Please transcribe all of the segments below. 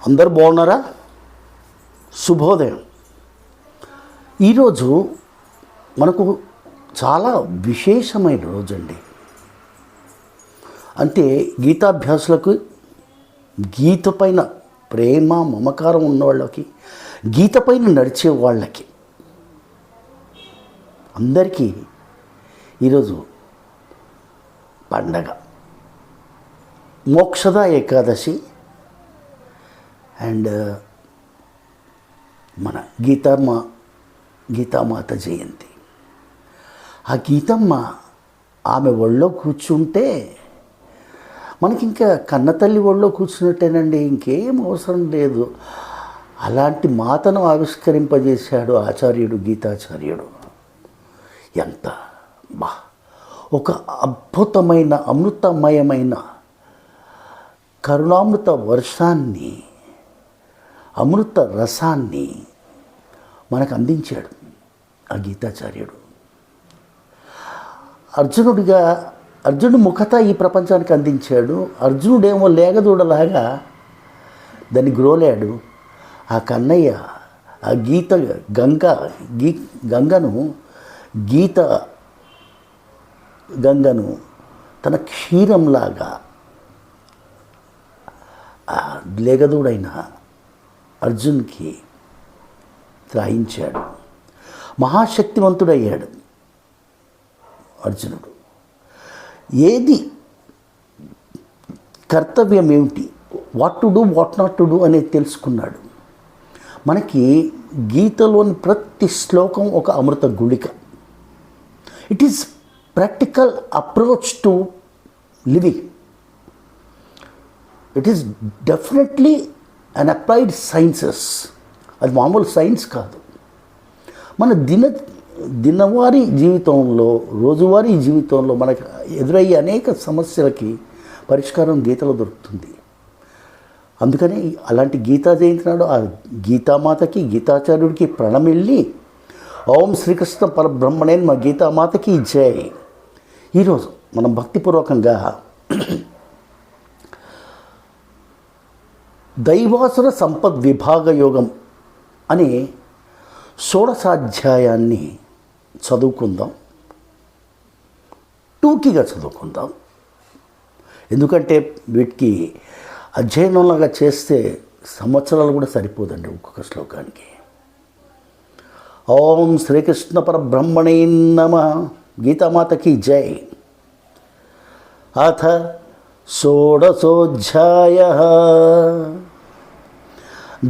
అందరు బాగున్నారా? శుభోదయం. ఈరోజు మనకు చాలా విశేషమైన రోజండి. అంటే గీతాభ్యాసులకు, గీత పైన ప్రేమ మమకారం ఉన్న వాళ్ళకి, గీత పైన నడిచే వాళ్ళకి అందరికీ ఈరోజు పండగ. మోక్షద ఏకాదశి అండ్ మన గీతామాత జయంతి. ఆ గీతమ్మ ఆమె ఒళ్ళో కూర్చుంటే మనకి ఇంకా కన్నతల్లి ఒళ్ళో కూర్చున్నట్టేనండి, ఇంకేం అవసరం లేదు. అలాంటి మాతను ఆవిష్కరింపజేశాడు ఆచార్యుడు, గీతాచార్యుడు. ఎంత ఒక అద్భుతమైన అమృతమయమైన కరుణామృత వర్షాన్ని, అమృత రసాన్ని మనకు అందించాడు ఆ గీతాచార్యుడు. అర్జునుడు ముఖత ఈ ప్రపంచానికి అందించాడు. అర్జునుడేమో లేగదూడలాగా దాన్ని గ్రోలాడు. ఆ కన్నయ్య ఆ గంగను తన క్షీరంలాగా ఆ లేగదూడైన అర్జున్కి త్రాయించాడు. మహాశక్తివంతుడయ్యాడు అర్జునుడు. ఏది కర్తవ్యం ఏమిటి, what to do, what not to do అనేది తెలుసుకున్నాడు. మనకి గీతలోని ప్రతి శ్లోకం ఒక అమృత గుళిక. It is practical approach to living. It is definitely an applied sciences. అది మామూలు సైన్స్ కాదు. మన దినవారీ జీవితంలో, రోజువారీ జీవితంలో మనకు ఎదురయ్యే అనేక సమస్యలకి పరిష్కారం గీతలో దొరుకుతుంది. అందుకని అలాంటి గీతా జయంతి నాడు ఆ గీతామాతకి, గీతాచార్యుడికి ప్రణమిల్లి ఓం శ్రీకృష్ణ పరబ్రహ్మణే మా గీతామాతకి జై. ఈరోజు మనం భక్తిపూర్వకంగా దైవాసుర సంపద్ విభాగ యోగం అనే షోడశాధ్యాయాన్ని చదువుకుందాం. టూకీగా చదువుకుందాం. ఎందుకంటే వీటికి అధ్యయనంలాగా చేస్తే సంవత్సరాలు కూడా సరిపోదండి ఒక్కొక్క శ్లోకానికి. ఓం శ్రీకృష్ణ పరబ్రహ్మణే నమః. గీతామాతకి జై. అథ షోడశోధ్యాయః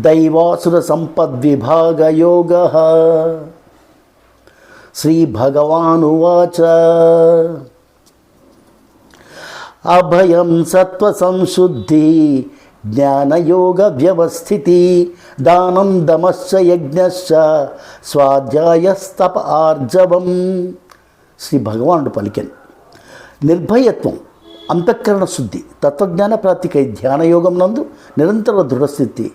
దైవాసుర సంపద్విభాగయోగః. శ్రీభగవానువాచ అభయం సత్వసంశుద్ధి జ్ఞానయోగ వ్యవస్థితి దానం దమశ్చ యజ్ఞశ్చ స్వాధ్యాయస్తప ఆర్జవం. శ్రీ భగవానుడు పలికెను. నిర్భయత్వం, అంతఃకరణ శుద్ధి, తత్వజ్ఞాన ప్రాప్తికై ధ్యానయోగం నందు నిరంతర దృఢస్థితి,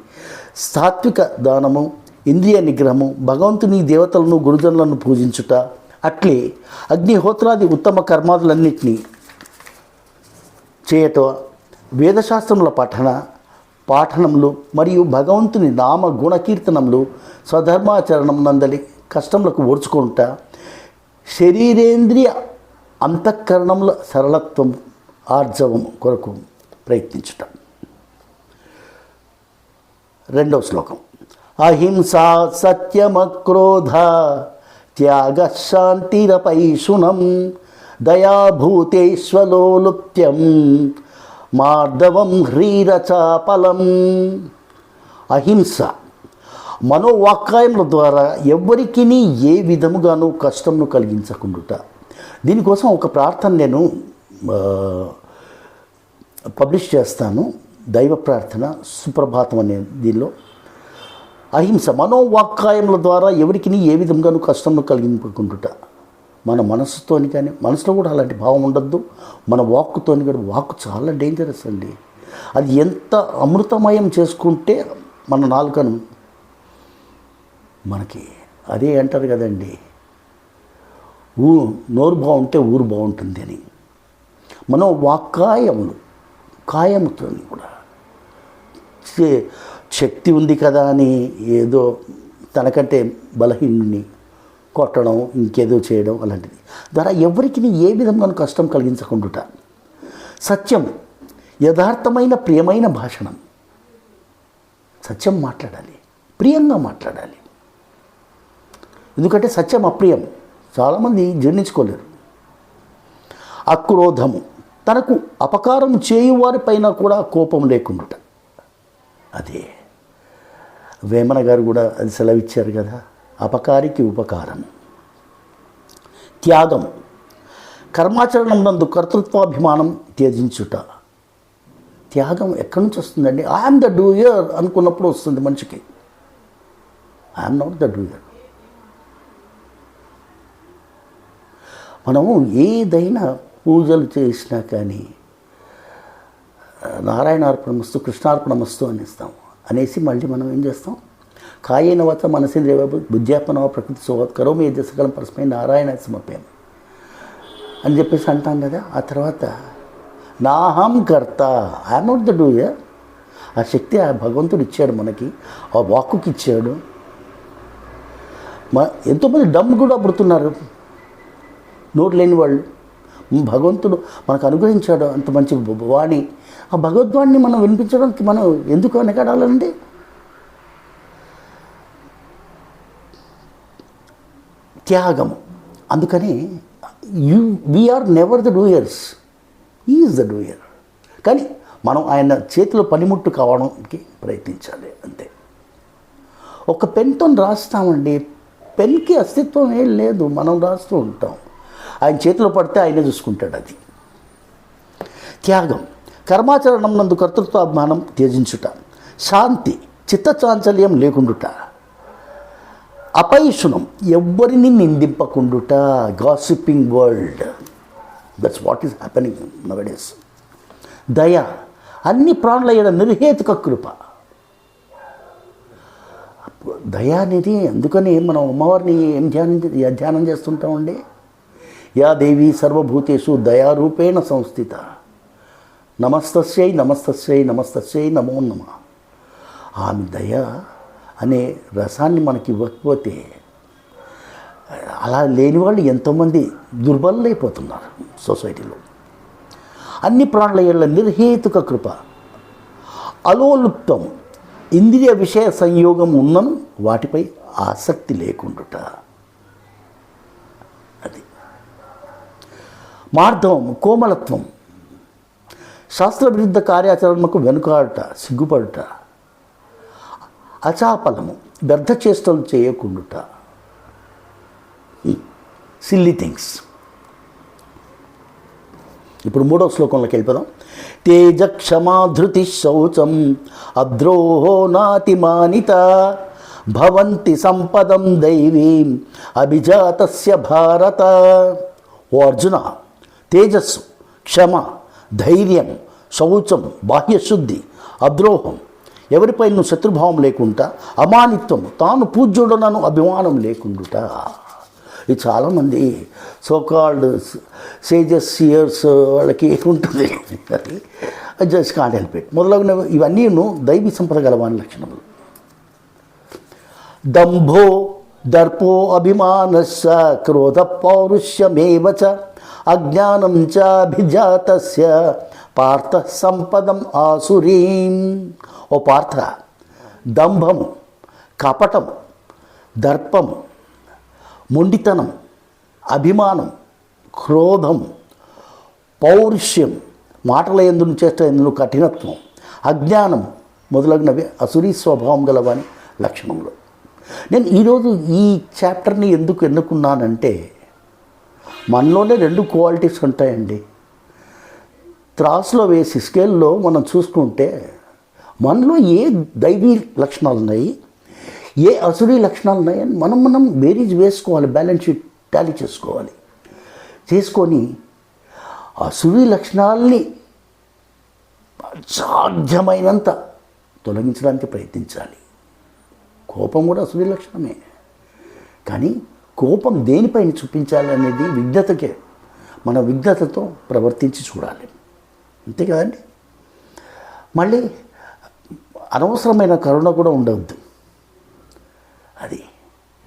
సాత్విక దానము, ఇంద్రియ నిగ్రహము, భగవంతుని దేవతలను గురుజనులను పూజించుట, అట్లే అగ్నిహోత్రాది ఉత్తమ కర్మాదులన్నింటినీ చేయట, వేదశాస్త్రముల పాఠనములు మరియు భగవంతుని నామ గుణకీర్తనములు, స్వధర్మాచరణం నందలి కష్టములకు ఓర్చుకుంట, శరీరేంద్రియ అంతఃకరణముల సరళత్వం ఆర్జవం కొరకు ప్రయత్నించుట. రెండవ శ్లోకం. అహింసా సత్యమక్రోధ త్యాగ శాంతిరపైశునం దయాభూతేశ్వలోలుప్త్యం మార్దవం హ్రీరచాపలం. అహింస మనోవాక్కాయముల ద్వారా ఎవ్వరికి ఏ విధముగానూ కష్టమును కలిగించకుండుట. దీనికోసం ఒక ప్రార్థన నేను పబ్లిష్ చేస్తాను. దైవ ప్రార్థన సుప్రభాతం అనే దీనిలో అహింస మనోవాక్కాయముల ద్వారా ఎవరికి ఏ విధంగానూ కష్టమును కలిగింపకుండుట. మన మనసుతోని కానీ, మనసులో కూడా అలాంటి భావం ఉండద్దు. మన వాక్కుతోని కూడా. వాక్కు చాలా డేంజరస్ అండి. అది ఎంత అమృతమయం చేసుకుంటే మన నాలుకను మనకి అదే అంటారు కదండి, నోరు బాగుంటే ఊరు బాగుంటుంది అని. మనం వాక్కాయములు, కాయముతో కూడా శక్తి ఉంది కదా అని ఏదో తనకంటే బలహీనుని కొట్టడం, ఇంకేదో చేయడం అలాంటిది ద్వారా ఎవరికి ఏ విధంగా కష్టం కలిగించకుండా సత్యం, యథార్థమైన ప్రియమైన భాషణం, సత్యం మాట్లాడాలి, ప్రియంగా మాట్లాడాలి. ఎందుకంటే సత్యం అప్రియం, చాలామంది జీర్ణించుకోలేరు. అక్రోధము, తనకు అపకారం చేయువారిపైన కూడా కోపం లేకుండా. అదే వేమన గారు కూడా అది సెలవిచ్చారు కదా, అపకారికి ఉపకారం. త్యాగం, కర్మాచరణం నందు కర్తృత్వాభిమానం త్యజించుట. త్యాగం ఎక్కడి నుంచి వస్తుందండి? ఐఎమ్ ద డూయర్ అనుకున్నప్పుడు వస్తుంది మనిషికి. I'm not the doer. మనము ఏదైనా పూజలు చేసినా కానీ నారాయణార్పణమస్తు కృష్ణార్పణమస్తు అనేస్తాము. అనేసి మళ్ళీ మనం ఏం చేస్తాం? కాయేన వచ మనసేంద్రియ బుద్ధ్యాత్మనవ ప్రకృతి సోవత్ కరోమి యజ్ఞసకలం పరస్మై నారాయణ సమర్పయామి అని చెప్పేసి అంటాం కదా. ఆ తర్వాత నాహం కర్త, ఐఎమ్ నాట్ ద డూయర్. ఆ శక్తి ఆ భగవంతుడు ఇచ్చాడు మనకి, ఆ వాక్కుకి ఇచ్చాడు. ఎంతోమంది డమ్ కూడా పుడుతున్నారు, నోరు లేని వాళ్ళు. భగవంతుడు మనకు అనుగ్రహించాడు అంత మంచి వాణి. ఆ భగవద్వాణిని మనం వినిపించడానికి మనం ఎందుకు వెనకాడాలండి? త్యాగము. అందుకని we are never the doers, is the doer. కానీ మనం ఆయన చేతిలో పనిముట్టు కావడానికి ప్రయత్నించాలి అంతే. ఒక పెన్తో రాస్తామండి, పెన్కి అస్తిత్వం ఏం లేదు, మనం రాస్తూ ఉంటాం. ఆయన చేతిలో పడితే ఆయనే చూసుకుంటాడు. అది త్యాగం. కర్మాచరణం నందు కర్తృత్వాభిమానం త్యజించుట. శాంతి, చిత్తచాంచల్యం లేకుండుట. అపైషునం, ఎవ్వరిని నిందింపకుండుట. Gossiping world, that's what is happening nowadays. దయ, అన్ని ప్రాణుల ఎడ నిర్హేతుక కృప. దయ అనేది అందుకని మనం అమ్మవారిని ఏం ధ్యానం చేస్తుంటామండి. యా దేవి సర్వభూతేషు దయారూపేణ సంస్థిత, నమస్తస్యై నమస్తస్యై నమస్తస్యై నమో నమః. ఆమె దయ అనే రసాన్ని మనకి ఇవ్వకపోతే అలా లేని వాళ్ళు ఎంతోమంది దుర్బలులైపోతున్నారు సొసైటీలో. అన్ని ప్రాణుల యేళ్ళ నిర్హేతుక కృప. అలోలుప్తం, ఇంద్రియ విషయ సంయోగం ఉన్నను వాటిపై ఆసక్తి లేకుండుట. అది మార్ధవం, కోమలత్వం. శాస్త్ర విరుద్ధ కార్యాచరణకు వెనుకాడుట, సిగ్గుపడుట. అచాపలము, వ్యర్థ చేష్టలు చేయకుండుట. Silly things. ఇప్పుడు 3వ శ్లోకంలోకి వెళ్ళిపోదాం. తేజ క్షమా ధృతి శౌచం అద్రోహో నాతిమానిత భవంతి సంపదం దైవీం అభిజాతస్య భారత. ఓ అర్జున, తేజస్సు, క్షమ, ధైర్యం, శౌచం, బాహ్యశుద్ధి, అద్రోహం, ఎవరిపై నువ్వు శత్రుభావం లేకుండా, అమానిత్వం, తాను పూజ్యుడనను అభిమానం లేకుండుట. ఇది చాలామంది సోకాల్డ్ సేజెస్ ఇయర్స్ వాళ్ళకి ఉంటుంది, జస్ట్ కాంట్ హెల్ప్ ఇట్. మొదలగున ఇవన్నీ దైవీ సంపద గలవాని లక్షణములు. దంభో దర్పో అభిమానస్య క్రోధ పౌరుష్యమేవ చ అజ్ఞానం చాభిజాతస్య పార్థ సంపదం ఆసురీం. ఓ పార్థ, దంభము, కపటం, దర్పం, మొండితనం, అభిమానం, క్రోధం, పౌరుష్యం, మాటల యందు చేష్ట యందు కఠినత్వం, అజ్ఞానం మొదలగునవి అసురీ స్వభావం గలవాని లక్షణంలో. నేను ఈరోజు ఈ చాప్టర్ని ఎందుకు ఎన్నుకున్నానంటే, మనలోనే 2 క్వాలిటీస్ ఉంటాయండి. త్రాసులో వేసి స్కేల్లో మనం చూసుకుంటే మనలో ఏ దైవీ లక్షణాలు ఉన్నాయి, ఏ అసురీ లక్షణాలు ఉన్నాయని మనం బేరీజ్ వేసుకోవాలి, బ్యాలెన్స్ షీట్ టాలీ చేసుకోవాలి. చేసుకొని అసురీ లక్షణాలని సాధ్యమైనంత తొలగించడానికి ప్రయత్నించాలి. కోపం కూడా అసురీ లక్షణమే, కానీ కోపం దేనిపైన చూపించాలి అనేది విజ్ఞతకే. మన విజ్ఞతతో ప్రవర్తించి చూడాలి, అంతే కదండి. మళ్ళీ అనవసరమైన కరుణ కూడా ఉండవద్దు. అది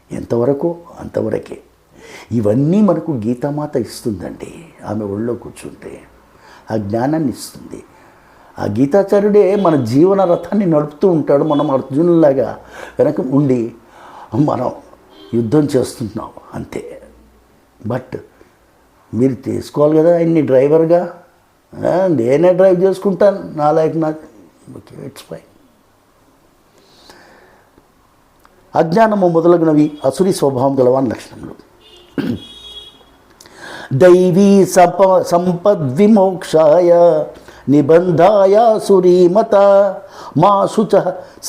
ఎంతవరకు అంతవరకే. ఇవన్నీ మనకు గీతామాత ఇస్తుందండి. ఆమె ఒళ్ళో కూర్చుంటే ఆ జ్ఞానాన్ని ఇస్తుంది. ఆ గీతాచార్యుడే మన జీవన రథాన్ని నడుపుతూ ఉంటాడు. మనం అర్జునులాగా వెనక ఉండి మనం యుద్ధం చేస్తున్నాం అంతే. బట్ మీరు చేసుకోవాలి కదా ఆయన్ని డ్రైవర్గా. నేనే డ్రైవ్ చేసుకుంటాను నా లైఫ్ నాకు. Okay, it's fine. అజ్ఞానము మొదలగునవి అసురి స్వభావం గలవాని లక్షణములు. దైవీ సంపద్విమోక్షాయ నిబంధాయ సురీమత మా శుచ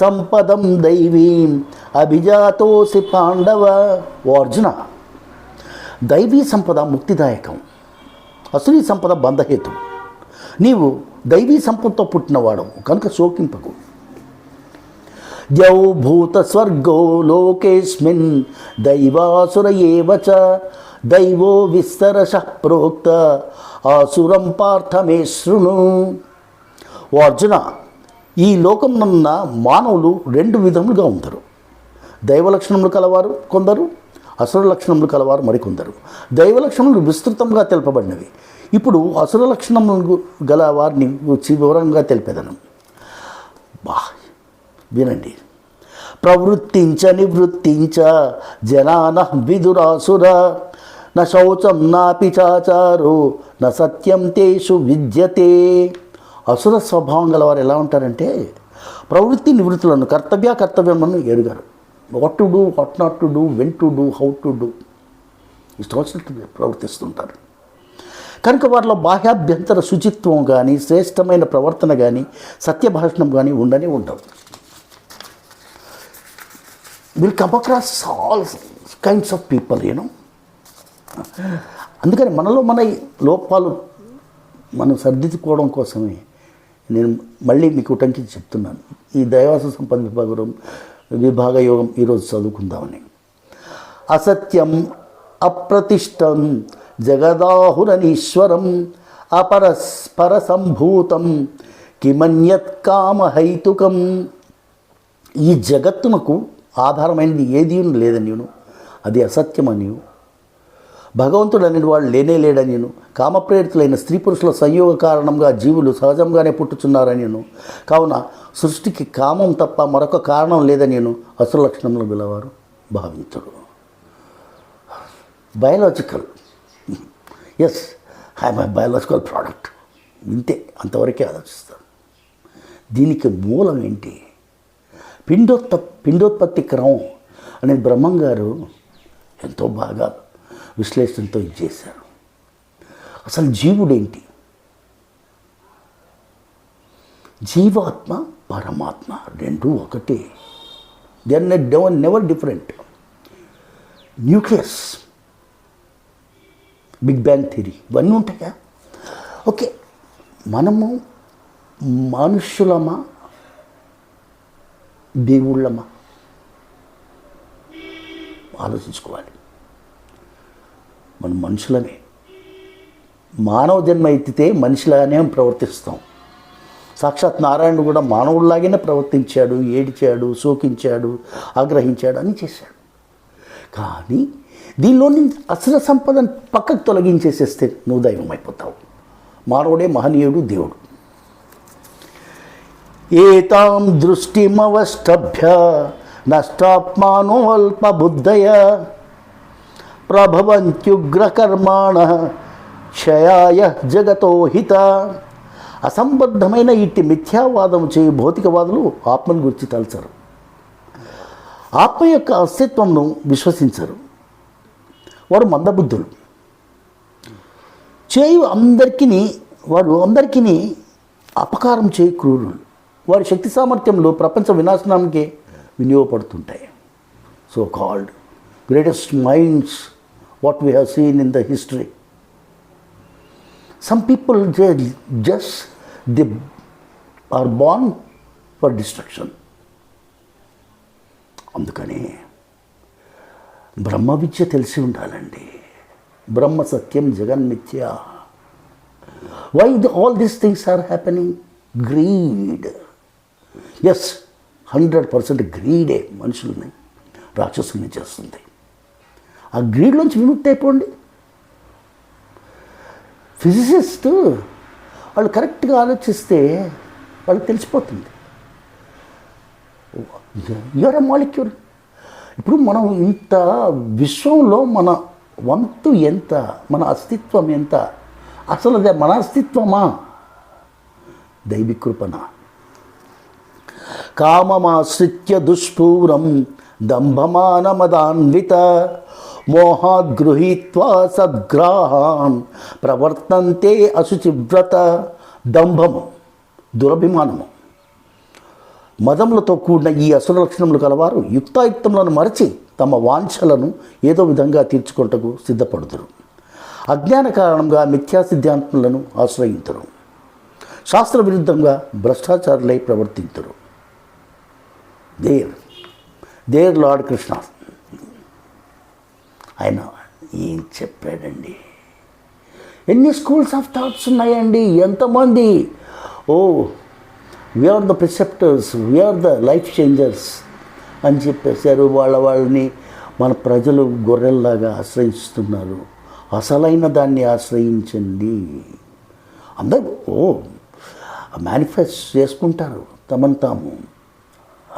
సంపదం దైవీం అభిజాతోసి పాండవ. ఓ అర్జున, దైవీ సంపద ముక్తిదాయకం, అసురీ సంపద బంధహేతు. నీవు దైవీ సంపదతో పుట్టినవాడు కనుక శోకింపకు. ద్యౌ భూత స్వర్గో లోకేస్మిన్ దైవాసుర ఏవ చ దైవో విస్తరశ ప్రోక్త ఆసురం పార్థ మే శృణు. ఓ అర్జున, ఈ లోకమున్న మానవులు రెండు విధములుగా ఉంటారు. దైవ లక్షణములు కలవారు కొందరు, అసుర లక్షణములు కలవారు మరికొందరు. దైవ లక్షణములు విస్తృతంగా తెలుపబడినవి. ఇప్పుడు అసుర లక్షణములు గల వారిని వివరంగా తెలిపేదను. వినండి. ప్రవృత్తించ నివృత్తించ జనాన విదురాసుర న శౌచం నాపి చాచారో న సత్యం తేషు విద్యతే. అసుర స్వభావం గలవారు ఎలా ఉంటారంటే ప్రవృత్తి నివృత్తులను కర్తవ్యములను ఎరుగారు. What to do, what not to do, when to do, how to do ఇష్టం వచ్చినట్టు ప్రవర్తిస్తుంటారు. కనుక వారిలో బాహ్యాభ్యంతర శుచిత్వం కానీ, శ్రేష్టమైన ప్రవర్తన కానీ, సత్యభాషణం కానీ ఉండవు. Will come across all kinds of people, you know. అందుకని మనలో మన లోపాలు మనం సర్దిద్దుకోవడం కోసమే నేను మళ్ళీ మీకు ఉటంకించి చెప్తున్నాను. ఈ దైవాస సంపద విభాగ యోగం ఈరోజు చదువుకుందామని. అసత్యం అప్రతిష్టం జగదాహురనీశ్వరం అపరస్పర సంభూతం కిమన్యత్ కామహైతుకం. ఈ జగత్తునకు ఆధారమైనది ఏదీ లేదని, అది అసత్యమని, భగవంతుడు అనేది వాడు లేనే లేడని, కామప్రేరితులైన స్త్రీ పురుషుల సంయోగ కారణంగా జీవులు సహజంగానే పుట్టుచున్నారని, కావున సృష్టికి కామం తప్ప మరొక కారణం లేదని అసుర లక్షణంలో గలవారు భావించరు. Biological, yes I'm a biological product, ఇంతే, అంతవరకే ఆలోచిస్తాను. దీనికి మూలం ఏంటి? పిండోత్పత్తి క్రమం అనేది బ్రహ్మంగారు ఎంతో బాగా విశ్లేషణతో ఇచ్చేశారు. అసలు జీవుడేంటి? జీవాత్మ పరమాత్మ రెండూ ఒకటే. They are never different. Nucleus, big bang theory ఇవన్నీ ఉంటాయా? ఓకే, మనము మనుష్యులమా దేవుళ్ళమా ఆలోచించుకోవాలి. మనం మనుషులమే. మానవ జన్మ ఎత్తితే మనిషిలాగానే ప్రవర్తిస్తాం. సాక్షాత్ నారాయణుడు కూడా మానవుడిలాగానే ప్రవర్తించాడు, ఏడిచాడు, శోకించాడు, ఆగ్రహించాడు, అని చేశాడు. కానీ దీనిలోని అసుర సంపదను పక్కకు తొలగించేసేస్తే నువ్వు దైవం అయిపోతావు. మానవుడే మహనీయుడు, దేవుడు. ఏతాం దృష్టిమవష్టభ్య నష్టాత్మానో అల్పబుద్ధయ ప్రభవంత్యుగ్రకర్మాణ క్షయాయ జగతో హిత. అసంబద్ధమైన ఇట్టి మిథ్యావాదం చేయు భౌతికవాదులు ఆత్మను గురించి తలచరు, ఆత్మ యొక్క అస్తిత్వంను విశ్వసించరు. వారు మందబుద్ధులు. వారు అందరికీ అపకారం చేయి క్రూరులు. వారి శక్తి సామర్థ్యంలో ప్రపంచ వినాశనానికి వినియోగపడుతుంటాయి. So called greatest minds what we have seen in the history. Some people just they are born for destruction. అందుకని బ్రహ్మ విద్య తెలిసి ఉండాలండి. బ్రహ్మ సత్యం జగన్మిథ్య. Why all these things are happening? Greed. Yes, 100% గ్రీడే మనుషుల్ని రాక్షసుల్ని చేస్తుంది. ఆ గ్రీడ్లోంచి విముక్తి అయిపోండి. ఫిజిసిస్ట్ వాళ్ళు కరెక్ట్గా ఆలోచిస్తే వాళ్ళకి తెలిసిపోతుంది. You are a molecule. ఇప్పుడు మనం ఇంత విశ్వంలో మన వంతు ఎంత, మన అస్తిత్వం ఎంత, అసలు అదే మన అస్తిత్వమా, దైవీ కృపణ. కామమాశ్రిత్య దుష్పూరం దంభమానమదాన్విత మోహాద్ గృహీత్వా సద్గ్రాహాన్ ప్రవర్తంతే అశుచివ్రత. దంభము, దురభిమానము, మదములతో కూడిన ఈ అసుర లక్షణములు కలవారు యుక్తాయుక్తములను మరచి తమ వాంఛలను ఏదో విధంగా తీర్చుకొనుటకు సిద్ధపడుతురు. అజ్ఞాన కారణంగా మిథ్యా సిద్ధాంతములను ఆశ్రయింతురు. శాస్త్ర విరుద్ధంగా భ్రష్టాచారులై ప్రవర్తింతురు. దేర్ లార్డ్ కృష్ణ ఆయన ఏం చెప్పాడండి. ఎన్ని స్కూల్స్ ఆఫ్ థాట్స్ ఉన్నాయండి, ఎంతమంది. We're the preceptors, we're the life changers అని చెప్పేశారు. వాళ్ళని మన ప్రజలు గొర్రెల్లాగా ఆశ్రయిస్తున్నారు. అసలైన దాన్ని ఆశ్రయించండి. అందరూ మేనిఫెస్ట్ చేసుకుంటారు తమను తాము.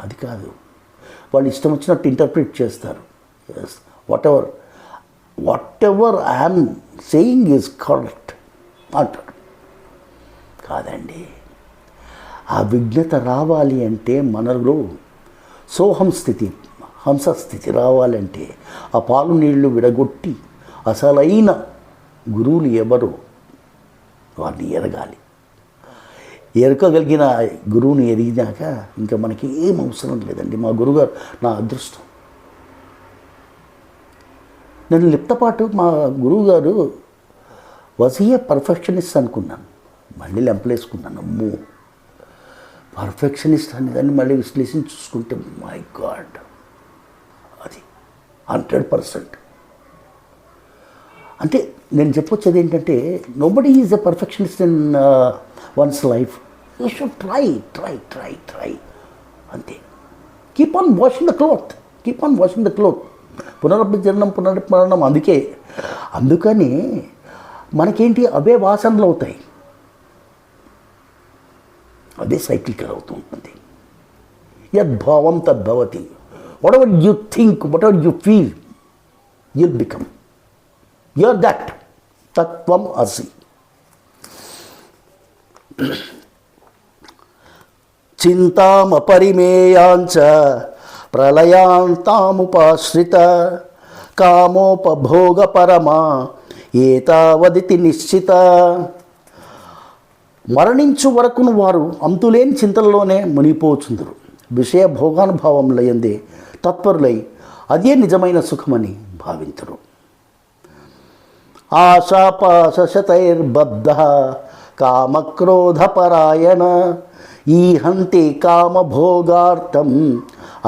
అది కాదు, వాళ్ళు ఇష్టం వచ్చినట్టు ఇంటర్ప్రిట్ చేస్తారు. Yes, whatever I'm saying is correct అంటాడు. కాదండి, ఆ విజ్ఞత రావాలి అంటే మనలో సోహం స్థితి, హంసస్థితి రావాలంటే ఆ పాలు నీళ్లు విడగొట్టి అసలైన గురువులు ఎవరో వారిని ఎరగాలి. ఎరకగలిగిన గురువుని ఎరిగినాక ఇంకా మనకి ఏం అవసరం లేదండి. మా గురువుగారు నా అదృష్టం. నేను లిప్తపాటు మా గురువుగారు వసీయ పర్ఫెక్షనిస్ట్ అనుకున్నాను. మళ్ళీ లెంపలేసుకున్నాను. అమ్మో, పర్ఫెక్షనిస్ట్ అని దాన్ని మళ్ళీ విశ్లేషించి చూసుకుంటే మై గాడ్, అది 100%. అంటే నేను చెప్పొచ్చేది ఏంటంటే, nobody is a perfectionist in one's life. You should try అంతే. Keep on washing the cloth. పునరుద్ధరణం. అందుకని మనకేంటి, అవే వాసనలు అవుతాయి, అదే సైక్లికల్ అవుతూ ఉంటుంది. యద్భావం తద్భవతి. Whatever you think, whatever you feel, you'll become. You're that. తత్వం అసి. చింతామపరిమేయాంచ ప్రళయాంతాముపాశ్రిత కామోపభోగ పరమా ఏతావదితి నిశ్చిత. మరణించు వరకును వారు అంతులేని చింతలలోనే మునిగిపోచుందరు. విషయ భోగానుభావములయందే తత్పరులై అదే నిజమైన సుఖమని భావించరు. ఆశాపాశతైర్బద్ధ కామక్రోధపరాయణ ఈహంతి కామభోగార్థం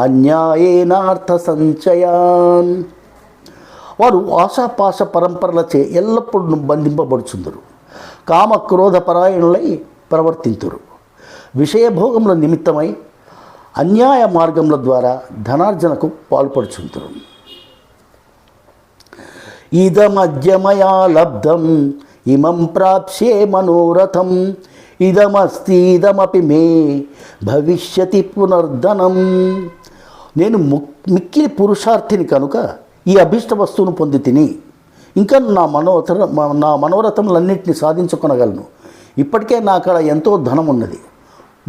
అన్యాయేనార్థ సంచయాన్. వారు ఆశాపాశ పరంపరలచే ఎల్లప్పుడూ బంధింపబడుచుందరు. కామక్రోధ పరాయణులై ప్రవర్తింతురు. విషయభోగముల నిమిత్తమై అన్యాయ మార్గముల ద్వారా ధనార్జనకు పాల్పడుచుందరు. ఇదమద్యమయా లబ్ధం ఇమం ప్రాప్స్యే మనోరథం ఇదమస్తిదమపి మే భవిష్యతి పునర్ధనం. నేను మిక్కిలి పురుషార్థిని కనుక ఈ అభిష్ట వస్తువును పొంది తిని ఇంకా నా మనోరథములన్నింటినీ సాధించుకొనగలను. ఇప్పటికే నా అక్కడ ఎంతో ధనం ఉన్నది,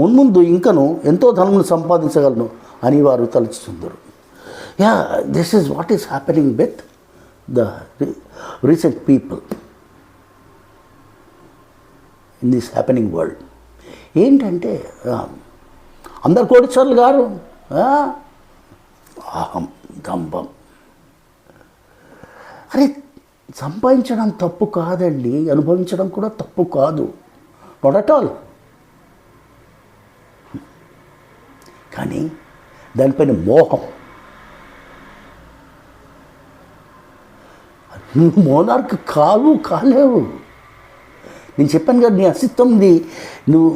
మున్ముందు ఇంకను ఎంతో ధనమును సంపాదించగలను అని వారు తలుచుతుందరు. This is what is happening with the recent people in this happening world. ఏంటంటే అందరు కోటీశ్వరులు గారు అహం, దంభం. అరే, సంపాదించడం తప్పు కాదండి, అనుభవించడం కూడా తప్పు కాదు, నాట్ అట్ ఆల్. కానీ దానిపైన మోహం. నువ్వు మోనార్క్ కాలేవు. నేను చెప్పాను కదా, నీ అస్తిత్వంది నువ్వు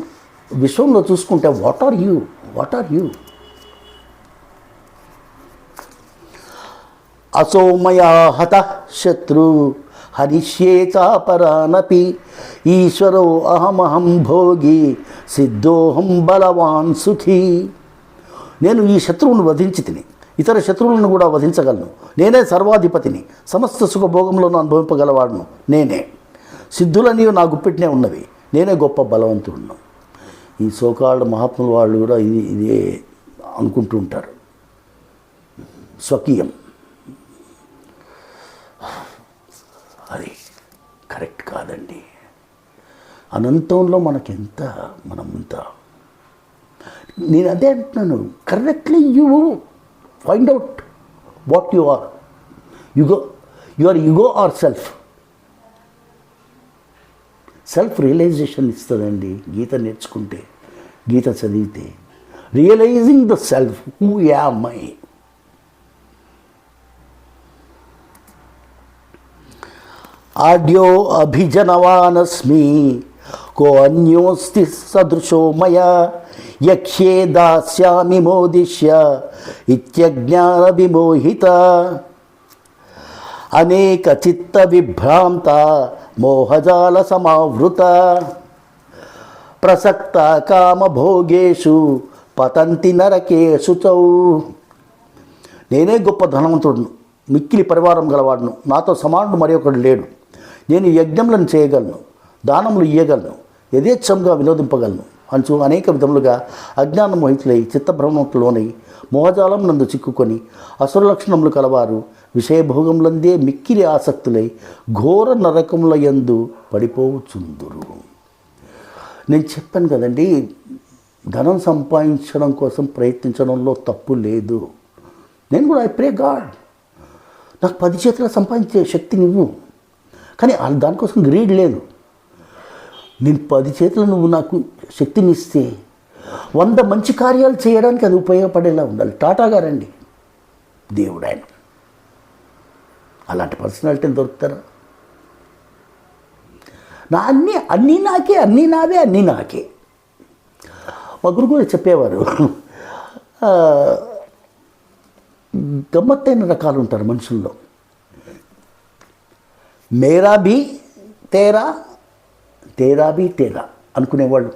విశ్వంలో చూసుకుంటే వాట్ ఆర్ యూ అసోమయా హత శత్రు హరిష్యే చాపరానపి ఈశ్వరో అహమహం భోగి సిద్ధోహం బలవాన్ సుఖీ. నేను ఈ శత్రువును వధించి తిని ఇతర శత్రువులను కూడా వధించగలను. నేనే సర్వాధిపతిని, సమస్త సుఖభోగంలోనూ అనుభవింపగలవాడును. నేనే సిద్ధులని నా గుప్పెట్నే ఉన్నవి. నేనే గొప్ప బలవంతుడును. ఈ సోకాళ్ళ మహాత్ముల వాళ్ళు కూడా ఇదే అనుకుంటూ ఉంటారు. స్వకీయం అది కరెక్ట్ కాదండి. అనంతంలో మనకెంత మనమంత నేను అదే అంటున్నాను. Correctly you find out what you are. Your ego are self realisation ఇస్తుందండి గీత నేర్చుకుంటే, గీత చదివితే. Realising the self, who am I. ఆడ్యో అభిజనవానస్మి కో అన్యోస్తి సదృశో మయా యక్ష్యే దాస్యామి మోదిష్య ఇత్యజ్ఞాన విమోహిత అనేక చిత్త విభ్రాంత మోహజాల సమావృత ప్రసక్త కామభోగేషు పతంతి నరకేషు చౌ. నేనే గొప్ప ధనవంతుడును, మిక్కిలి పరివారం గలవాడును, నాతో సమానుడు మరి ఒకడు లేడు. నేను యజ్ఞములను చేయగలను, దానములు ఇయ్యగలను, యథేచ్ఛంగా వినోదింపగలను అంచు అనేక విధములుగా అజ్ఞాన మోహితులై చిత్తభ్రమణంలోనై మోహజాలం నందు చిక్కుకొని అసుర లక్షణములు కలవారు విషయభోగములందే మిక్కిలి ఆసక్తులై ఘోర నరకముల యందు పడిపోవచ్చుందురు. నేను చెప్పాను కదండి, ధనం సంపాదించడం కోసం ప్రయత్నించడంలో తప్పు లేదు. నేను కూడా ఐ ప్రే గాడ్, నాకు 10 చేతులు సంపాదించే శక్తి నువ్వు. కానీ దానికోసం గ్రీడ్ లేదు. నేను 10 చేతులు నువ్వు నాకు శక్తినిస్తే 100 మంచి కార్యాలు చేయడానికి అది ఉపయోగపడేలా ఉండాలి. టాటా గారండి దేవుడు ఆయన. అలాంటి పర్సనాలిటీని దొరుకుతారా? అన్నీ నాకే, అన్నీ నావే, అన్నీ నాకే. మా గురువు కూడా చెప్పేవారు, గమ్మత్తైన రకాలు ఉంటారు మనుషుల్లో. మేరా భీ తేరా, తేరా భీ తేరా అనుకునేవాళ్ళు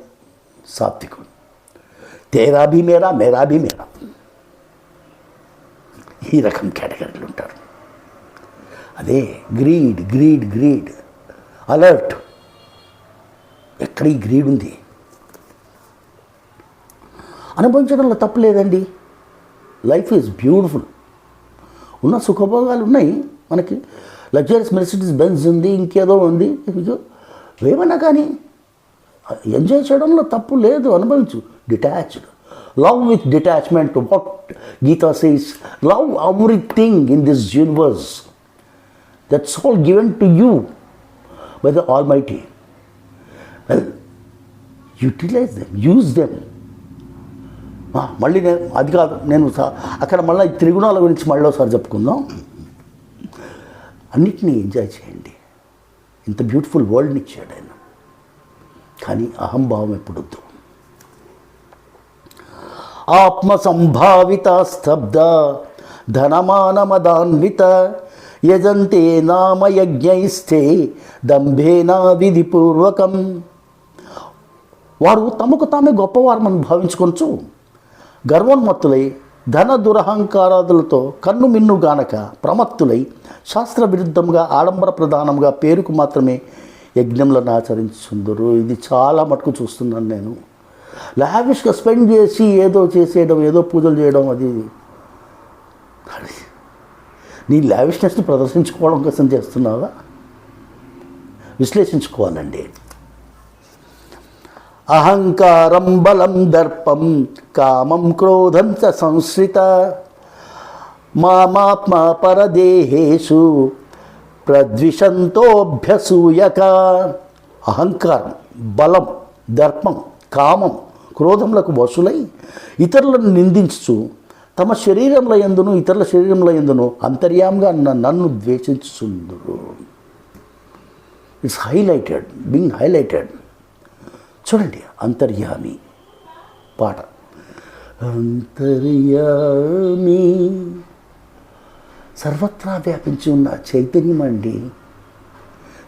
సాత్వికుడు. తేరా భీ మేరా, మేరా భీ మేరా, ఈ రకం కేటగిరీలు ఉంటారు. అదే గ్రీడ్ గ్రీడ్ గ్రీడ్ అలర్ట్. ఎక్కడ ఈ గ్రీడ్ ఉంది? అనుభవించడంలో తప్పు లేదండి. Life is beautiful. ఉన్న సుఖభోగాలు ఉన్నాయి మనకి. లగ్జరీస్ మెర్సిడీస్ బెంజ్ ఉంది, ఇంకేదో ఉంది, ఏమన్నా కానీ ఎంజాయ్ చేయడంలో తప్పు లేదు. అనుభవించు. Detached love with detachment. What Gita says, love everything in this universe. That's all given to you by the almighty. Well, utilize them, use them. మళ్ళీ నేను అది కాదు, నేను అక్కడ మళ్ళీ త్రిగుణాల గురించి మళ్ళీ ఒకసారి చెప్పుకుందాం. అన్నిటినీ ఎంజాయ్ చేయండి. ఇంత బ్యూటిఫుల్ వరల్డ్ని ఇచ్చాడు ఆయన. కానీ అహంభావం ఎప్పుడొద్దు. ఆత్మసంభావిత స్తబ్ద ధనమానమదాన్విత యజంతే నామయజ్ఞైస్తే దంభేనా విధిపూర్వకం. వారు తమకు తామే గొప్పవారమని భావించుకొనచ్చు గర్వోన్మత్తులై ధన దురహంకారాదులతో కన్ను మిన్ను గానక ప్రమత్తులై శాస్త్ర విరుద్ధంగా ఆడంబర ప్రధానంగా పేరుకు మాత్రమే యజ్ఞములను ఆచరించుందరు. ఇది చాలా మటుకు చూస్తున్నాను నేను. లావిష్గా స్పెండ్ చేసి ఏదో చేసేయడం, ఏదో పూజలు చేయడం, అది నీ లావిష్నెస్ని ప్రదర్శించుకోవడం కోసం చేస్తున్నావా? విశ్లేషించుకోవాలండి. అహంకారం బలం దర్పం కామం క్రోధం చ సంశ్రిత మామాత్మ పరదేహేషు ప్రద్విషంతోభ్యసూయక. అహంకారం, బలం, దర్పం, కామం, క్రోధములకు వశులై ఇతరులను నిందించు తమ శరీరంలో ఎందును ఇతరుల శరీరంలో ఎందును అంతర్యాముగా నన్ను ద్వేషించుచుందురు. It's highlighted, being highlighted. చూడండి, అంతర్యామి పాట. అంతర్యామి సర్వత్రా వ్యాపించి ఉన్న చైతన్యం అండి.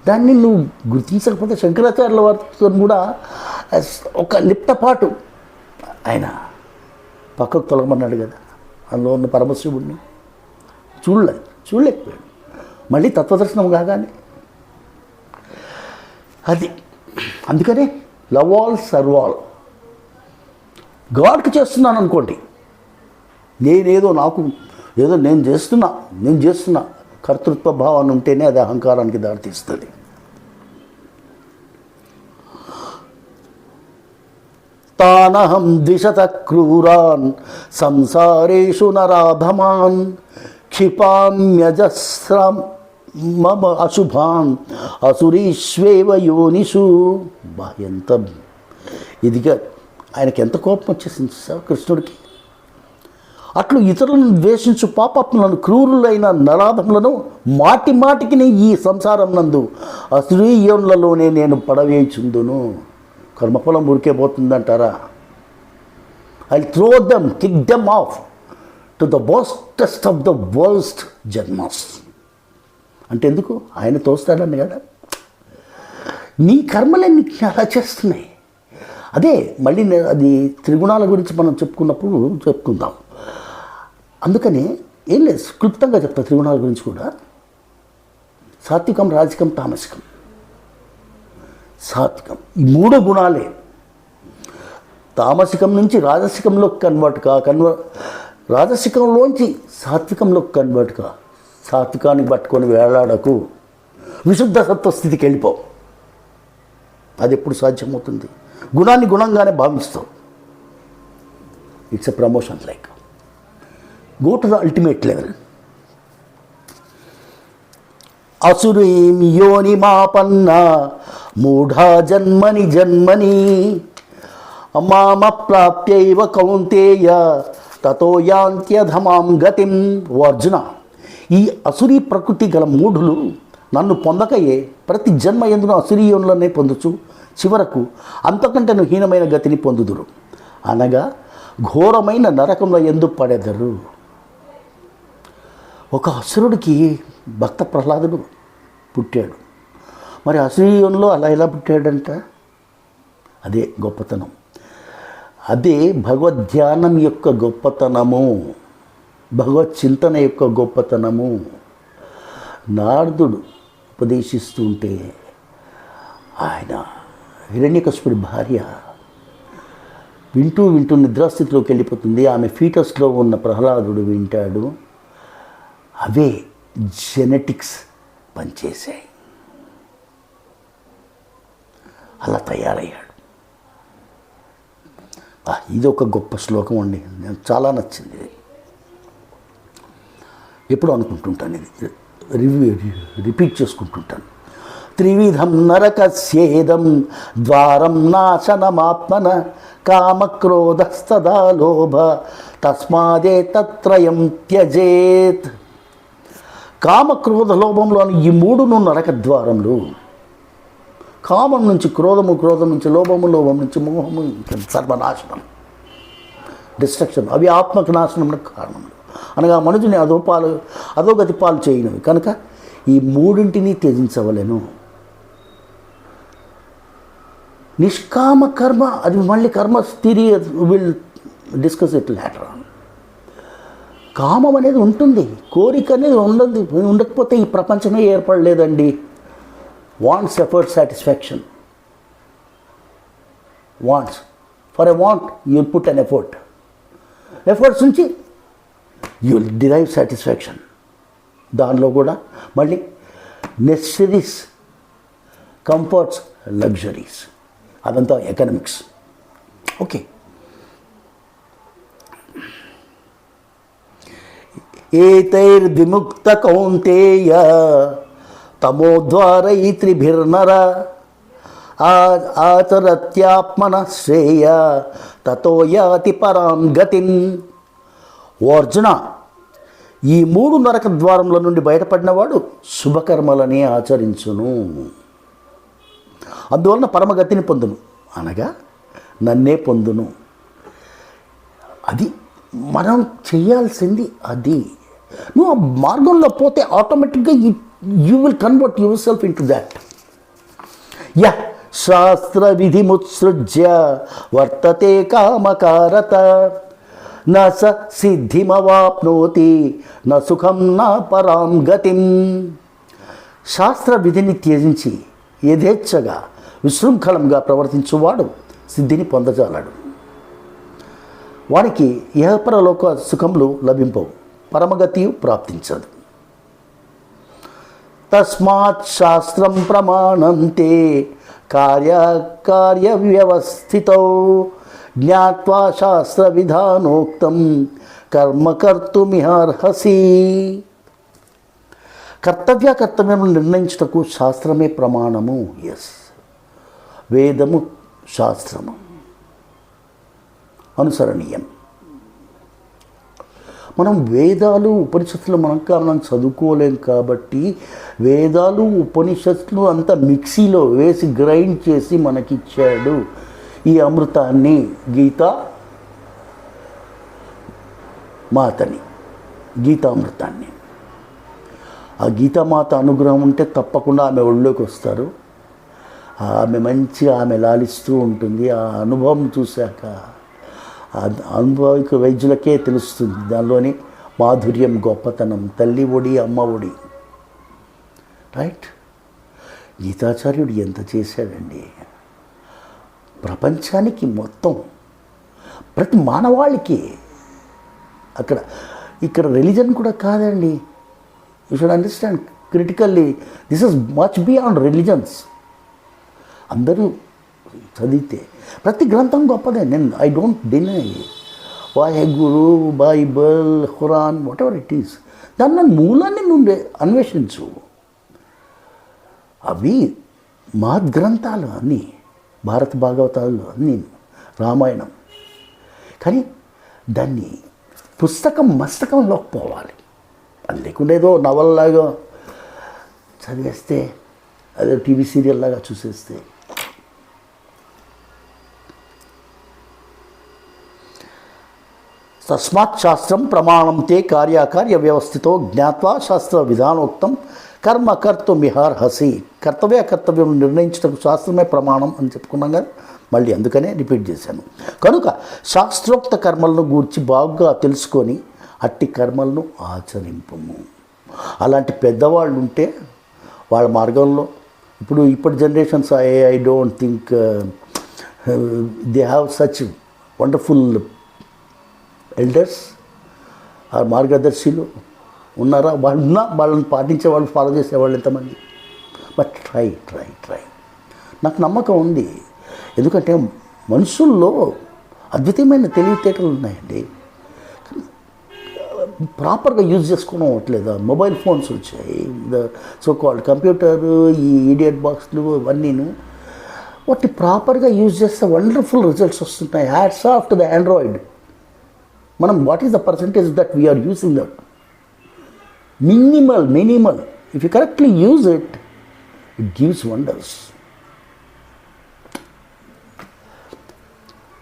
దాన్ని నువ్వు గుర్తించకపోతే శంకరాచార్యుల వారితో కూడా ఒక లిప్తపాటు ఆయన పక్కకు తొలగమన్నాడు కదా, అందులో ఉన్న పరమశివుడిని చూడలేకపోయాడు. మళ్ళీ తత్వదర్శనం కాగానే అది అందుకనే లవ్ ఆల్ సర్వ్ ఆల్. గాడ్కి చేస్తున్నాను అనుకోండి, నేను చేస్తున్నా కర్తృత్వ భావాన్ని ఉంటేనే అది అహంకారానికి దారితీస్తుంది. తానహం ద్విషత క్రూరాన్ సంసారేషు నరాధమాన్ క్షిపామ్యజస్రం మమ అశుభాన్ అసురీష్వేవ యోనిషు. ఎంత ఇదిగా ఆయనకి ఎంత కోపం వచ్చేసింది సార్ కృష్ణుడికి. అట్లు ఇతరులను ద్వేషించు పాపాత్ములను క్రూరులైన నరాధములను మాటికి ఈ సంసారం నందు అసురీయోన్లలోనే నేను పడవేయుచుందును. కర్మఫలం ఊరికే పోతుందంటారా? I throw them, kick them off to the worstest of the worst జన్మస్. అంటే ఎందుకు? ఆయన తోస్తాడని కదా. నీ కర్మలే నీకు అలా చేస్తున్నాయి. అదే మళ్ళీ అది త్రిగుణాల గురించి మనం చెప్పుకున్నప్పుడు చెప్పుకుందాం. అందుకని ఏం లేదు, క్లుప్తంగా చెప్తా త్రిగుణాల గురించి కూడా. సాత్వికం, రాజసికం, తామసికం. సాత్వికం ఈ 3 గుణాలే. తామసికం నుంచి రాజసికంలోకి రాజసికంలోంచి సాత్వికంలోకి కన్వర్ట్ కా. సాత్వికానికి పట్టుకొని వేలాడకు, విశుద్ధ సత్వస్థితికి వెళ్ళిపోవు. అది ఎప్పుడు సాధ్యమవుతుంది? గుణాన్ని గుణంగానే భావిస్తావు. It's a promotion, like go to the ultimate level. అసురీం యోని మాపన్న మూఢా జన్మని మామ ప్రాప్యైవ కౌంతేయ తతో యాంత్యధమాం గతిం. ఓ అర్జున, ఈ అసురీ ప్రకృతి గల మూఢులు నన్ను పొందకయే ప్రతి జన్మ ఎందున అసురీయోన్లనే పొందుచు చివరకు అంతకంటేను హీనమైన గతిని పొందుదురు, అనగా ఘోరమైన నరకంలో ఎందుకు పడెదరు. ఒక అసురుడికి భక్త ప్రహ్లాదుడు పుట్టాడు. మరి అసురీయోన్లో అలా ఎలా పుట్టాడంట? అదే గొప్పతనం. అదే భగవద్ధ్యానం యొక్క గొప్పతనము, భగవత్ చింతన యొక్క గొప్పతనము. నారదుడు ఉపదేశిస్తూ ఉంటే ఆయన హిరణ్యకశిపుడి భార్య వింటూ నిద్రాస్థితిలోకి వెళ్ళిపోతుంది. ఆమె ఫీటస్లో ఉన్న ప్రహ్లాదుడు వింటాడు. అవే జెనెటిక్స్ పనిచేసాయి. అలా తయారయ్యాడు. ఇది ఒక గొప్ప శ్లోకం అండి, నాకు చాలా నచ్చింది. ఎప్పుడు అనుకుంటుంటాను, ఇది రిపీట్ చేసుకుంటుంటాను. త్రివిధం నరకస్యేదం ద్వారం నాశనమాత్మన కామక్రోధస్తదా లోభ తస్మాదే తత్రయం త్యజేత్. కామక్రోధ లోభంలోని ఈ 3 నరక ద్వారములు. కామం నుంచి క్రోధము, క్రోధం నుంచి లోభము, లోభం నుంచి మోహము, సర్వనాశనం, డిస్ట్రక్షన్. అవి ఆత్మకు నాశనములకు కారణములు, అనగా మనుషుని అధోగతి పాలు చేయనివి. కనుక ఈ 3 త్యజించవలెను. నిష్కామ కర్మ, అది మళ్ళీ karma theory, will discuss it later on. కామం అనేది ఉంటుంది, కోరిక అనేది ఉండకపోతే ఈ ప్రపంచమే ఏర్పడలేదండి. Wants effort satisfaction. Wants, for a want you put an efforts నుంచి యూ విల్ డిరైవ్ సాటిస్ఫాక్షన్. దానిలో కూడా మళ్ళీ నెసెసరీస్, కంఫర్ట్స్, లగ్జరీస్, అదంతా ఎకనామిక్స్. ఓకే, ఏతైర్విముక్త కౌంతేయ తమోద్వారై త్రిభిర్నర ఆచరత్యాత్మన శ్రేయ తతో యాతి పరాం గతిం. ఓ అర్జున, ఈ 3 నరక ద్వారముల నుండి బయటపడినవాడు శుభకర్మలని ఆచరించును, అందువలన పరమగతిని పొందును, అనగా నన్నే పొందును. అది మనం చేయాల్సింది. అది నువ్వు ఆ మార్గంలో పోతే ఆటోమేటిక్గా you will convert your self in to that. శాస్త్ర విధిముత్సృజ్య వర్తతే కామకారత న స సిద్ధిమవాప్నోతి న సుఖం నా పరాం గతిం. శాస్త్ర విధిని త్యజించి యథేచ్ఛగా విశృంఖలంగా ప్రవర్తించువాడు సిద్ధిని పొందజాలాడు. వానికి ఇహపరలోక సుఖములు లభింపవు, పరమగతియు ప్రాప్తించదు. తస్మాత్ శాస్త్రం ప్రమాణంతే కార్య వ్యవస్థితౌ జ్ఞాత్వా శాస్త్ర విధానోక్తం కర్మ కర్తుమిహార్హసి. కర్తవ్యములను నిర్ణయించుటకు శాస్త్రమే ప్రమాణము. వేదము శాస్త్రము అనుసరణీయం. మనం వేదాలు ఉపనిషత్తులు మనం చదువుకోలేం కాబట్టి వేదాలు ఉపనిషత్తులు అంతా మిక్సీలో వేసి గ్రైండ్ చేసి మనకిచ్చాడు ఈ అమృతాన్ని, గీతామృతాన్ని. ఆ గీతామాత అనుగ్రహం ఉంటే తప్పకుండా ఆమె ఒళ్ళోకి వస్తారు. ఆమె లాలిస్తూ ఉంటుంది. ఆ అనుభవం చూశాక ఆ అనుభవిక వైద్యులకే తెలుస్తుంది దానిలోని మాధుర్యం, గొప్పతనం. తల్లి ఒడి, అమ్మ ఒడి. రైట్? గీతాచార్యుడు ఎంత చేశాడండి ప్రపంచానికి మొత్తం, ప్రతి మానవాళికి. ఇక్కడ రిలీజన్ కూడా కాదండి. You should understand critically this is much beyond religions. అందరూ చదివితే ప్రతి గ్రంథం గొప్పదే. I don't deny. Waheguru, Bible, Quran, whatever it is, దాన్ని మూలాన్ని నుండి అన్వేషించు. అవి మహద్గ్రంథాలు అన్నీ, భారత భాగవతాలు అన్నీ, రామాయణం. కానీ దాన్ని మస్తకంలోకి పోవాలి. అది లేకుండా ఏదో నవల్లాగా చదివేస్తే, అదే టీవీ సీరియల్ లాగా చూసేస్తే తస్మాత్ శాస్త్రం ప్రమాణం తే కార్య వ్యవస్థితో జ్ఞాత్వా శాస్త్ర విధానోక్తం కర్మ కర్తుమిహార్హసి. కర్తవ్యం నిర్ణయించటకు శాస్త్రమే ప్రమాణం అని చెప్పుకున్నాం కదా, మళ్ళీ అందుకనే రిపీట్ చేశాను. కనుక శాస్త్రోక్త కర్మలను గూర్చి బాగా తెలుసుకొని అట్టి కర్మలను ఆచరింపము. అలాంటి పెద్దవాళ్ళు ఉంటే వాళ్ళ మార్గంలో, ఇప్పటి generations I don't think they have such wonderful elders, ఆ మార్గదర్శులు ఉన్నారా? వాళ్ళని పాటించే వాళ్ళు, ఫాలో చేసేవాళ్ళు ఎంతమంది? But try. నాకు నమ్మకం ఉంది. ఎందుకంటే మనుషుల్లో అద్భుతమైన తెలివితేటలు ఉన్నాయండి. ప్రాపర్గా యూజ్ చేసుకోవడం అవ్వట్లేదు. మొబైల్ ఫోన్స్ వచ్చాయి, సో కాల్డ్ కంప్యూటర్, ఈ ఈడియట్ బాక్స్లు అవన్నీను. వాటి ప్రాపర్గా యూజ్ చేస్తే వండర్ఫుల్ రిజల్ట్స్ వస్తుంటాయి. Hats off to the Android. మనం what is the percentage that we're using that? Minimal. If you correctly use it gives wonders.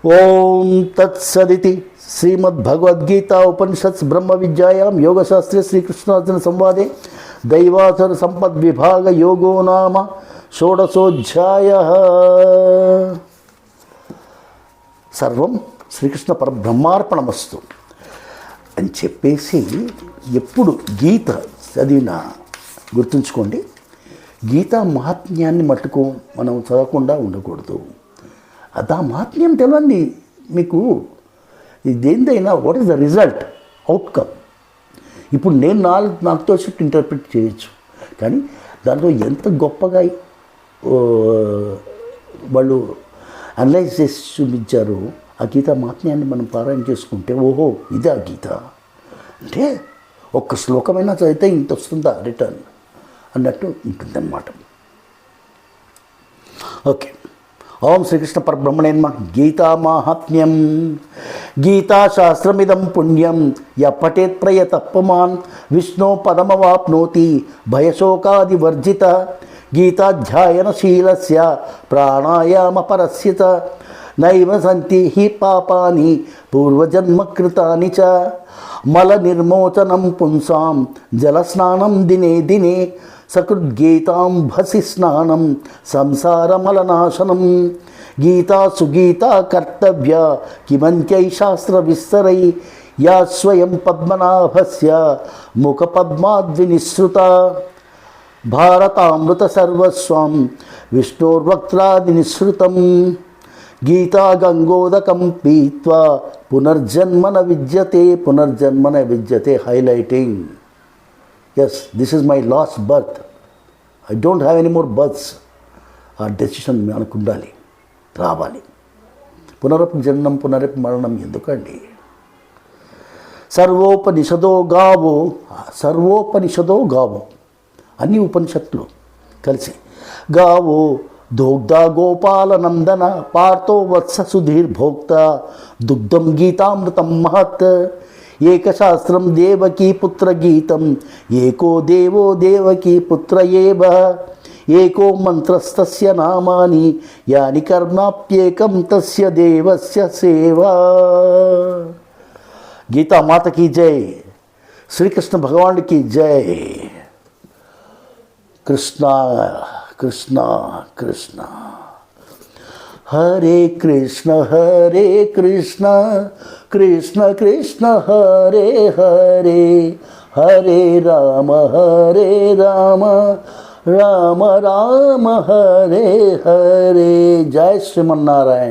ఓం తత్సదితి శ్రీమద్భగవద్గీతా ఉపనిషత్స్ బ్రహ్మ విద్యాయాం యోగశాస్త్రే శ్రీకృష్ణార్జున సంవాదే దైవాసుర సంపద్విభాగ యోగో నామ షోడశోధ్యాయః. సర్వం శ్రీకృష్ణ పరబ్రహ్మార్పణమస్తు అని చెప్పేసి, ఎప్పుడు గీత చదివినా గుర్తుంచుకోండి, గీతా మహాత్మ్యాన్ని మట్టుకు మనం చదవకుండా ఉండకూడదు. ఆ మహాత్మ్యం తెలియండి మీకు. ఇదేందైనా what is the result, outcome. ఇప్పుడు నేను నాకు తోచినట్టు ఇంటర్ప్రిట్ చేయొచ్చు, కానీ దాంట్లో ఎంత గొప్పగా వాళ్ళు అనలైజ్ చేసి చూపించారు. ఆ గీతా మహాత్మ్యాన్ని మనం పారాయణ చేసుకుంటే, ఓహో ఇదే ఆ గీత అంటే ఒక్క శ్లోకమైనా చదివితే ఇంత వస్తుందా రిటర్న్ అన్నట్టు ఉంటుందన్నమాట. ఓకే. ఓం శ్రీకృష్ణ పరబ్రహ్మణే నమః. గీతా మాహాత్మ్యం. గీతాశాస్త్రమిదం పుణ్యం య పఠేత్ ప్రయతః విష్ణో పదమవాప్నోతి భయశోకాదివర్జిత. గీతాధ్యాయనశీలస్య ప్రాణాయామ పరస్య చ నైవ సంతి హి పాపాని పూర్వజన్మకృతాని చ మల నిర్మోచనం పుంసాం జలస్నానం దినే దినే సకృద్గీతాం భసి స్నానం సంసారమలనాశనం గీతా సుగీతా కర్తవ్య కిమంత్యై శాస్త్ర విస్తరై యా స్వయం పద్మనాభస్య ముఖ పద్మాద్వినిసృత భారతామృత సర్వస్వం విష్ణోర్వక్త్రాది నిసృతం గీతా గంగోదకం పీత్వా పునర్జన్మన విద్యతే highlighting yes this is my last birth I don't have any more births ఆ డెసిషన్ మనకు ఉండాలి రావాలి పునరపి జననం పునరపి మరణం ఎందుకండి సర్వోపనిషదో గావో అన్ని ఉపనిషత్తులు కలిసి గావో దోగ్ధ గోపాలనందన పార్థో వత్స సుధీర్భోక్త దుగ్ధం గీతామృతం మహత్ ఏకశాస్త్రం దేవకీ పుత్ర గీతం ఏకో దేవో దేవకీ పుత్ర ఏవ ఏకో మంత్రస్తస్య నామాని యాని కర్మాప్యేకం తస్య దేవస్య సేవా. గీతా మాతకి జై, శ్రీకృష్ణ భగవానుడికి జై. కృష్ణ కృష్ణ కృష్ణ హరే కృష్ణ కృష్ణ కృష్ణ హరే హరే హరే రామ రామ రామ హరే హరే. జై శ్రీమన్నారాయణ.